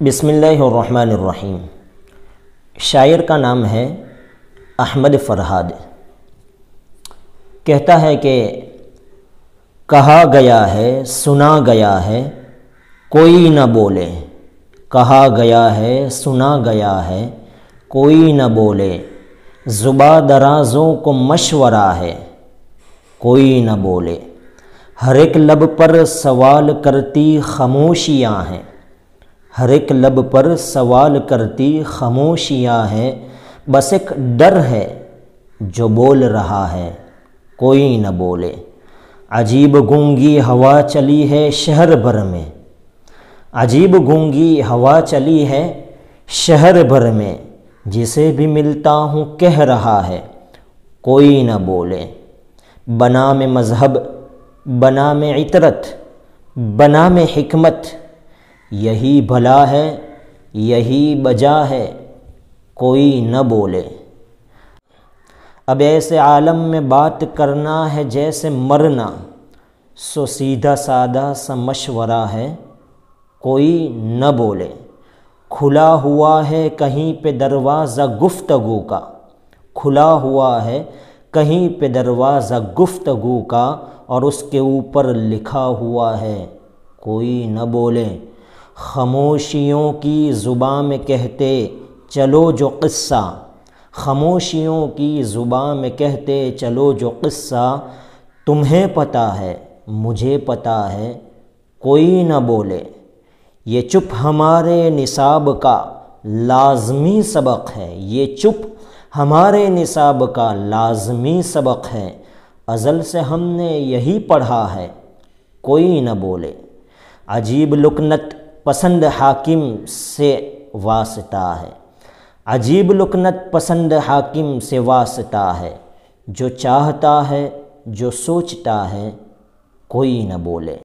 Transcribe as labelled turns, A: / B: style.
A: بسم اللہ الرحمن الرحیم۔ شاعر کا نام ہے احمد فرہاد۔ کہتا ہے کہ کہا گیا ہے سنا گیا ہے کوئی نہ بولے، کہا گیا ہے سنا گیا ہے کوئی نہ بولے، زباں درازوں کو مشورہ ہے کوئی نہ بولے، ہر ایک لب پر سوال کرتی خاموشیاں ہیں، ہر ایک لب پر سوال کرتی خاموشیاں ہیں، بس ایک ڈر ہے جو بول رہا ہے کوئی نہ بولے، عجیب گونگی ہوا چلی ہے شہر بھر میں، عجیب گونگی ہوا چلی ہے شہر بھر میں، جسے بھی ملتا ہوں کہہ رہا ہے کوئی نہ بولے، بنام مذہب بنام عطرت بنام حکمت، یہی بھلا ہے یہی بجا ہے کوئی نہ بولے، اب ایسے عالم میں بات کرنا ہے جیسے مرنا، سو سیدھا سادہ سا مشورہ ہے کوئی نہ بولے، کھلا ہوا ہے کہیں پہ دروازہ گفتگو کا، کھلا ہوا ہے کہیں پہ دروازہ گفتگو کا، اور اس کے اوپر لکھا ہوا ہے کوئی نہ بولے، خاموشیوں کی زباں میں کہتے چلو جو قصہ، خاموشیوں کی زباں میں کہتے چلو جو قصہ، تمہیں پتہ ہے مجھے پتہ ہے کوئی نہ بولے، یہ چپ ہمارے نصاب کا لازمی سبق ہے، یہ چپ ہمارے نصاب کا لازمی سبق ہے، ازل سے ہم نے یہی پڑھا ہے کوئی نہ بولے، عجیب لکنت پسند حاکم سے واسطہ ہے، عجیب لکنت پسند حاکم سے واسطہ ہے، جو چاہتا ہے جو سوچتا ہے کوئی نہ بولے۔